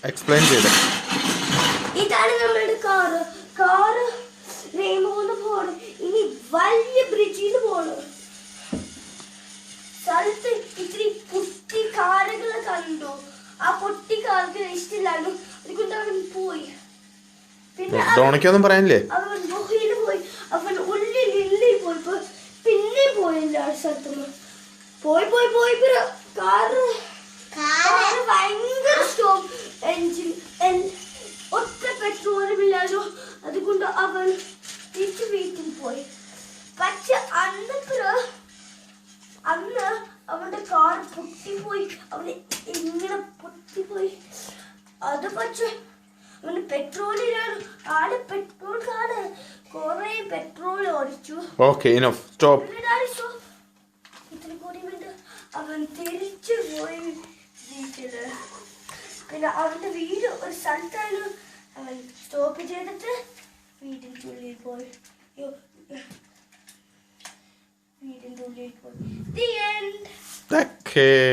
Explain ചെയ്ത്. ഇതാണ് നമ്മുടെ കാറ് റെയിൻബോന്ന് പോണ്. ഇനി വലിയ ബ്രിഡ്ജിൽ പോണ്. സ്ഥലത്ത് ഇത്തിരി പൊട്ടി കാറുകളെ കണ്ടു. ആ പൊട്ടി കാറുകൾ ഇഷ്ടമില്ലായിരുന്നു, അതുകൊണ്ട് അവൻ പോയി. പിന്നെ ഡോണയ്ക്കൊന്നും പറയാനില്ലേ? അവൻ ഗുഹയിൽ പോയി. അവൻ ഉള്ളിൽ പോയപ്പോ പിന്നെ പോയില്ല. ആ സ്ഥലത്തുനിന്ന് പോയി കാറ് ഭയങ്കര സ്റ്റോപ്പ് എൻജിൻ, ഒറ്റ പെട്രോളും ഇല്ലായിരുന്നു. അതുകൊണ്ട് അവൻ തിരിച്ചു വീട്ടിൽ പോയി. പക്ഷെ അന്ന് അവന്റെ കാർ പൊട്ടിപ്പോയി. അവന് എങ്ങനെ പൊട്ടിപ്പോയി അത്? പക്ഷെ അവന് പെട്രോളിലാണ്. ആള് പെട്രോൾ കാറ് കൊറേ പെട്രോൾ ഓടിച്ചു. Okay, enough, stop. അവൻ തിരിച്ചു പോയി വീട്ടില്. പിന്നെ അവന്റെ വീട് ഒരു സ്ഥലത്താണ്. അവൻ സ്റ്റോപ്പ് ചെയ്തിട്ട് വീടിന്റെ ഉള്ളിൽ പോയി. The end. Okay.